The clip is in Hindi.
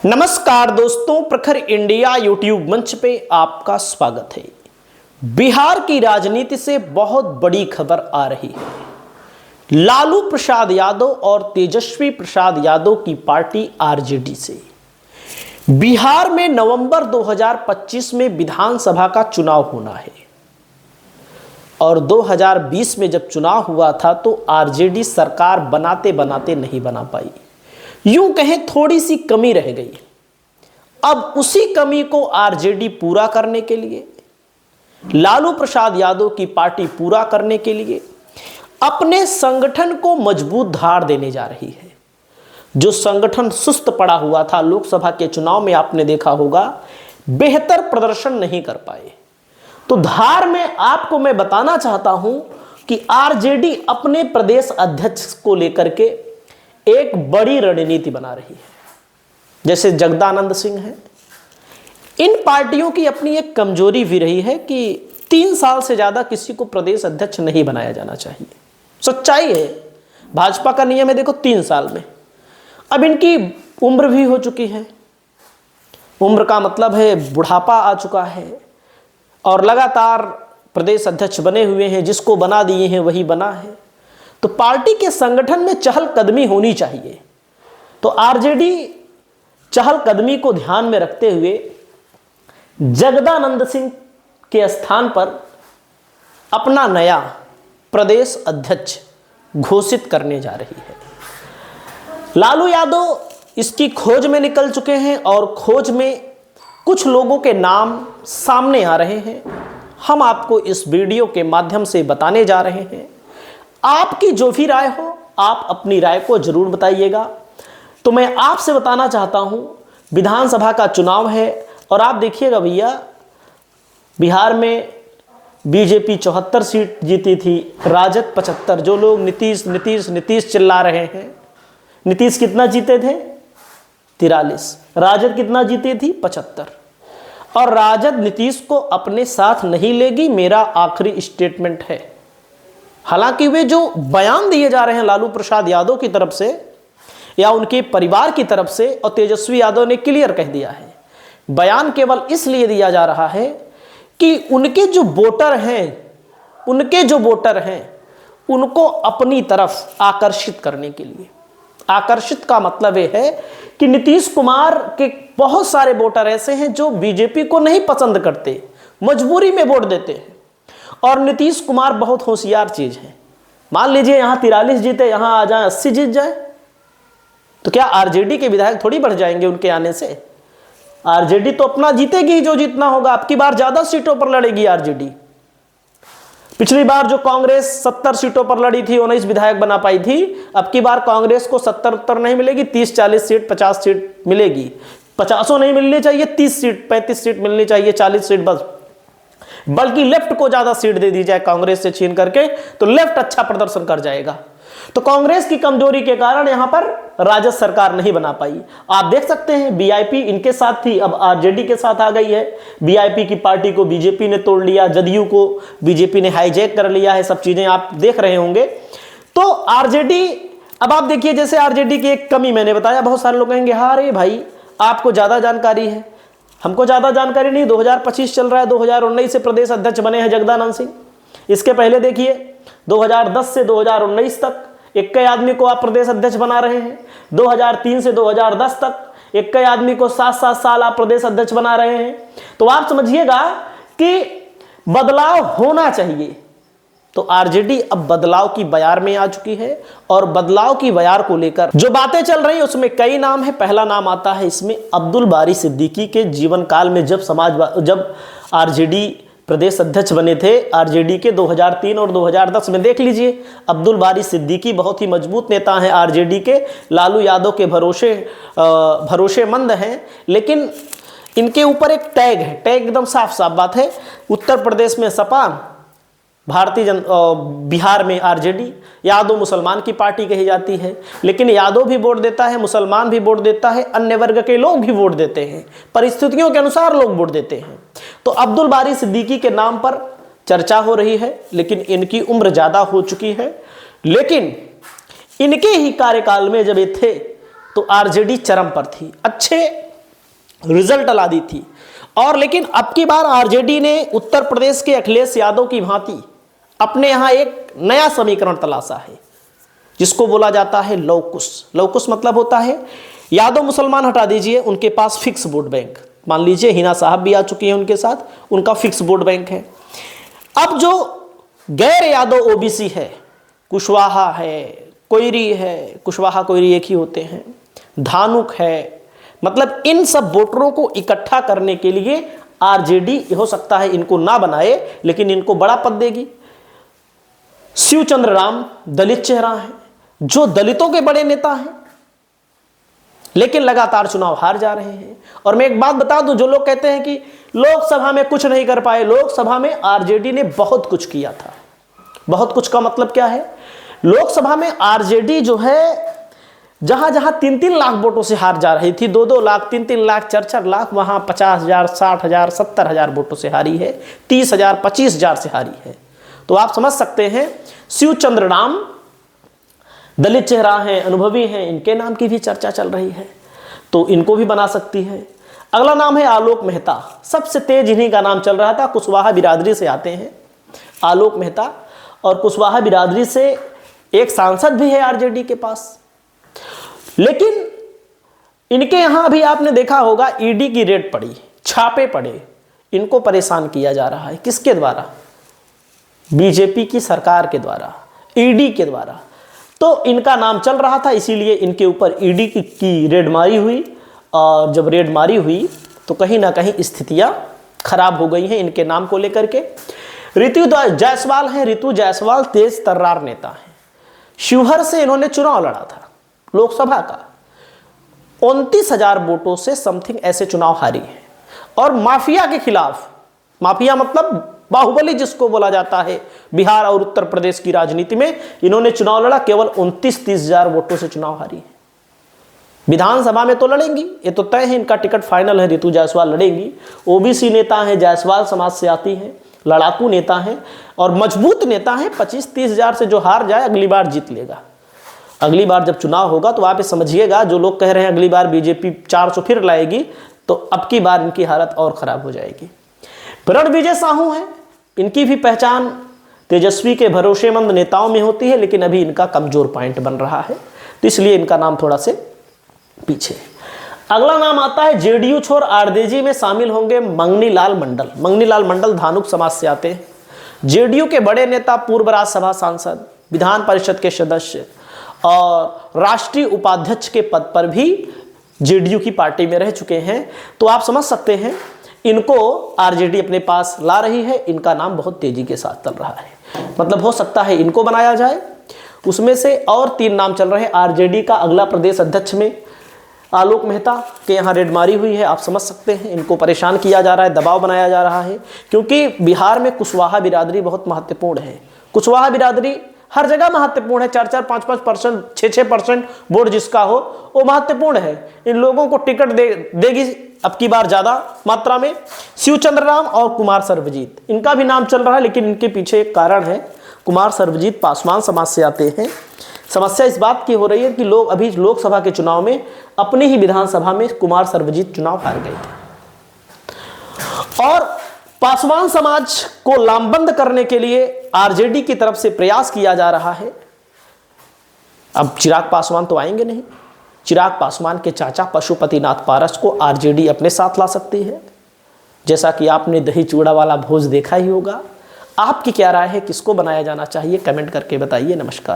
नमस्कार दोस्तों, प्रखर इंडिया यूट्यूब मंच पे आपका स्वागत है। बिहार की राजनीति से बहुत बड़ी खबर आ रही है। लालू प्रसाद यादव और तेजस्वी प्रसाद यादव की पार्टी आरजेडी से बिहार में नवंबर 2025 में विधानसभा का चुनाव होना है और 2020 में जब चुनाव हुआ था तो आरजेडी सरकार बनाते बनाते नहीं बना पाई, यूं कहें थोड़ी सी कमी रह गई। अब उसी कमी को आरजेडी पूरा करने के लिए, लालू प्रसाद यादव की पार्टी पूरा करने के लिए अपने संगठन को मजबूत धार देने जा रही है। जो संगठन सुस्त पड़ा हुआ था, लोकसभा के चुनाव में आपने देखा होगा बेहतर प्रदर्शन नहीं कर पाए, तो धार में आपको मैं बताना चाहता हूं कि आरजेडी अपने प्रदेश अध्यक्ष को लेकर के एक बड़ी रणनीति बना रही है। जैसे जगदानंद सिंह है, इन पार्टियों की अपनी एक कमजोरी भी रही है कि 3 साल से ज्यादा किसी को प्रदेश अध्यक्ष नहीं बनाया जाना चाहिए। सच्चाई है, भाजपा का नियम है देखो 3 साल में। अब इनकी उम्र भी हो चुकी है, उम्र का मतलब है बुढ़ापा आ चुका है और लगातार प्रदेश अध्यक्ष बने हुए हैं, जिसको बना दिए हैं वही बना है। तो पार्टी के संगठन में चहलकदमी होनी चाहिए। तो आरजेडी चहलकदमी को ध्यान में रखते हुए जगदानंद सिंह के स्थान पर अपना नया प्रदेश अध्यक्ष घोषित करने जा रही है। लालू यादव इसकी खोज में निकल चुके हैं और खोज में कुछ लोगों के नाम सामने आ रहे हैं। हम आपको इस वीडियो के माध्यम से बताने जा रहे हैं। आपकी जो भी राय हो, आप अपनी राय को जरूर बताइएगा। तो मैं आपसे बताना चाहता हूं, विधानसभा का चुनाव है और आप देखिएगा भैया, बिहार में बीजेपी 74 सीट जीती थी, राजद 75। जो लोग नीतीश नीतीश नीतीश चिल्ला रहे हैं, नीतीश कितना जीते थे? 43। राजद कितना जीती थी? 75। और राजद नीतीश को अपने साथ नहीं लेगी, मेरा आखिरी स्टेटमेंट है। हालांकि वे जो बयान दिए जा रहे हैं लालू प्रसाद यादव की तरफ से या उनके परिवार की तरफ से, और तेजस्वी यादव ने क्लियर कह दिया है, बयान केवल इसलिए दिया जा रहा है कि उनके जो वोटर हैं उनको अपनी तरफ आकर्षित करने के लिए। आकर्षित का मतलब यह है कि नीतीश कुमार के बहुत सारे वोटर ऐसे हैं जो बीजेपी को नहीं पसंद करते, मजबूरी में वोट देते हैं। और नीतीश कुमार बहुत होशियार चीज है। मान लीजिए यहां 43 जीते, यहां आ जाए 80 जीत जाए, तो क्या आरजेडी के विधायक थोड़ी बढ़ जाएंगे उनके आने से? आरजेडी तो अपना जीतेगी जो जीतना होगा। अब की बार ज्यादा सीटों पर लड़ेगी आरजेडी। पिछली बार जो कांग्रेस 70 सीटों पर लड़ी थी, 19 विधायक बना पाई थी, अब की बार कांग्रेस को 70-70 नहीं मिलेगी, 30-40 सीट 50 सीट मिलेगी। 50 नहीं मिलनी चाहिए, 30 सीट 35 सीट मिलनी चाहिए, 40 सीट बस। बल्कि लेफ्ट को ज्यादा सीट दे दी जाए कांग्रेस से छीन करके, तो लेफ्ट अच्छा प्रदर्शन कर जाएगा। तो कांग्रेस की कमजोरी के कारण यहां पर राजद सरकार नहीं बना पाई। आप देख सकते हैं बीआईपी इनके साथ थी, अब आरजेडी के साथ आ गई है। बीआईपी की पार्टी को बीजेपी ने तोड़ लिया, जदयू को बीजेपी ने हाईजैक कर लिया है। सब चीजें आप देख रहे होंगे। तो आरजेडी, अब आप देखिए, जैसे आरजेडी की एक कमी मैंने बताया, बहुत सारे लोग कहेंगे हाँ रे भाई आपको ज्यादा जानकारी है। हमको ज्यादा जानकारी नहीं, 2025 चल रहा है, 2019 से प्रदेश अध्यक्ष बने हैं जगदानंद सिंह। इसके पहले देखिए 2010 से 2019 तक एक कई आदमी को आप प्रदेश अध्यक्ष बना रहे हैं। 2003 से 2010 तक एक कई आदमी को 7-7 साल आप प्रदेश अध्यक्ष बना रहे हैं। तो आप समझिएगा कि बदलाव होना चाहिए। तो आरजेडी अब बदलाव की बयार में आ चुकी है और बदलाव की बयार को लेकर जो बातें चल रही हैं उसमें कई नाम है। पहला नाम आता है इसमें अब्दुल बारी सिद्दीकी के जीवन काल में, जब आरजेडी प्रदेश अध्यक्ष बने थे आरजेडी के 2003 और 2010 में। देख लीजिए, अब्दुल बारी सिद्दीकी बहुत ही मजबूत नेता हैं आरजेडी के, लालू यादव के भरोसेमंद हैं। लेकिन इनके ऊपर एक टैग है, टैग एकदम साफ साफ बात है। उत्तर प्रदेश में सपा, बिहार में आरजेडी। यादव मुसलमान की पार्टी कही जाती है, लेकिन यादव भी वोट देता है, मुसलमान भी वोट देता है, अन्य वर्ग के लोग भी वोट देते हैं, परिस्थितियों के अनुसार लोग वोट देते हैं। तो अब्दुल बारी सिद्दीकी के नाम पर चर्चा हो रही है, लेकिन इनकी उम्र ज्यादा हो चुकी है। लेकिन इनके ही कार्यकाल में जब ये थे तो आरजेडी चरम पर थी। अच्छे रिजल्ट ला दी थी। और लेकिन अब की बार आरजेडी ने उत्तर प्रदेश के अखिलेश यादव की भांति अपने यहां एक नया समीकरण तलाशा है, जिसको बोला जाता है लवकुश। लवकुश मतलब होता है यादव मुसलमान हटा दीजिए, उनके पास फिक्स वोट बैंक, मान लीजिए हिना साहब भी आ चुकी हैं उनके साथ, उनका फिक्स वोट बैंक है। अब जो गैर यादव ओबीसी है, कुशवाहा है, कोयरी है, कुशवाहा कोयरी एक ही होते हैं, धानुक है, मतलब इन सब वोटरों को इकट्ठा करने के लिए आरजेडी हो सकता है इनको ना बनाए, लेकिन इनको बड़ा पद देगी। शिवचंद्र राम दलित चेहरा है, जो दलितों के बड़े नेता हैं, लेकिन लगातार चुनाव हार जा रहे हैं। और मैं एक बात बता दूं, जो लोग कहते हैं कि लोकसभा में कुछ नहीं कर पाए, लोकसभा में आरजेडी ने बहुत कुछ किया था। बहुत कुछ का मतलब क्या है? लोकसभा में आरजेडी जो है जहां जहां 3-3 लाख वोटों से हार जा रही थी, 2-2 लाख, 3-3 लाख, 4-4 लाख, वहां 50,000, 60,000, 70,000 वोटों से हारी है, 30,000, 25,000 से हारी है। तो आप समझ सकते हैं शिवचंद्र राम दलित चेहरा हैं, अनुभवी हैं, इनके नाम की भी चर्चा चल रही है, तो इनको भी बना सकती है। अगला नाम है आलोक मेहता, सबसे तेज इन्हीं का नाम चल रहा था, कुशवाहा बिरादरी से आते हैं आलोक मेहता, और कुशवाहा बिरादरी से एक सांसद भी है आरजेडी के पास। लेकिन इनके यहां भी आपने देखा होगा ईडी की रेड पड़ी, छापे पड़े, इनको परेशान किया जा रहा है। किसके द्वारा? बीजेपी की सरकार के द्वारा, ईडी के द्वारा। तो इनका नाम चल रहा था, इसीलिए इनके ऊपर ईडी की रेड मारी हुई, और जब रेड मारी हुई तो कहीं ना कहीं स्थितियां खराब हो गई हैं इनके नाम को लेकर के। ऋतु जायसवाल हैं, ऋतु जायसवाल तेज तर्रार नेता हैं, शिवहर से इन्होंने चुनाव लड़ा था लोकसभा का, 29,000 वोटों से समथिंग ऐसे चुनाव हारी है। और माफिया के खिलाफ, माफिया मतलब बाहुबली जिसको बोला जाता है बिहार और उत्तर प्रदेश की राजनीति में, इन्होंने चुनाव लड़ा, केवल 29-30,000 वोटों से चुनाव हारी है। विधानसभा में तो लड़ेंगी, ये तो तय है, इनका टिकट फाइनल है, ऋतु जायसवाल लड़ेंगी। ओबीसी नेता हैं, जायसवाल समाज से आती हैं, लड़ाकू नेता हैं और मजबूत नेता हैं। 25-30,000 से जो हार जाए अगली बार जीत लेगा। अगली बार जब चुनाव होगा तो आप ये समझिएगा, जो लोग कह रहे हैं अगली बार बीजेपी 400 फिर लाएगी, तो अब की बार इनकी हालत और खराब हो जाएगी। रणविजय साहू हैं, इनकी भी पहचान तेजस्वी के भरोसेमंद नेताओं में होती है, लेकिन अभी इनका कमजोर पॉइंट बन रहा है, तो इसलिए इनका नाम थोड़ा से पीछे। अगला नाम आता है जेडीयू छोड़ आरजेडी में शामिल होंगे मंगनी लाल मंडल। मंगनी लाल मंडल धानुक समाज से आते हैं, जेडीयू के बड़े नेता, पूर्व राज्यसभा सांसद, विधान परिषद के सदस्य और राष्ट्रीय उपाध्यक्ष के पद पर भी जेडीयू की पार्टी में रह चुके हैं। तो आप समझ सकते हैं इनको आरजेडी अपने पास ला रही है, इनका नाम बहुत तेजी के साथ चल रहा है, मतलब हो सकता है इनको बनाया जाए। उसमें से और 3 नाम चल रहे हैं। आरजेडी का अगला प्रदेश अध्यक्ष में आलोक मेहता के यहाँ रेड मारी हुई है, आप समझ सकते हैं इनको परेशान किया जा रहा है, दबाव बनाया जा रहा है, क्योंकि बिहार में कुशवाहा बिरादरी बहुत महत्वपूर्ण है। कुशवाहा बिरादरी हर जगह महत्वपूर्ण है, 4-4, 5-5%, 6-6% वोट जिसका हो वो महत्वपूर्ण है। इन लोगों को टिकट देगी अब की बार ज़्यादा मात्रा में। शिवचंद्र राम और कुमार सर्वजीत, इनका भी नाम चल रहा है, लेकिन इनके पीछे एक कारण है। कुमार सर्वजीत पासवान समाज से आते हैं। समस्या इस बात की हो रही है कि लोग अभी लोकसभा के चुनाव में अपनी ही विधानसभा में कुमार सर्वजीत चुनाव हार गए थे, और पासवान समाज को लामबंद करने के लिए आरजेडी की तरफ से प्रयास किया जा रहा है। अब चिराग पासवान तो आएंगे नहीं, चिराग पासवान के चाचा पशुपतिनाथ पारस को आरजेडी अपने साथ ला सकती है, जैसा कि आपने दही चूड़ा वाला भोज देखा ही होगा। आपकी क्या राय है, किसको बनाया जाना चाहिए, कमेंट करके बताइए। नमस्कार।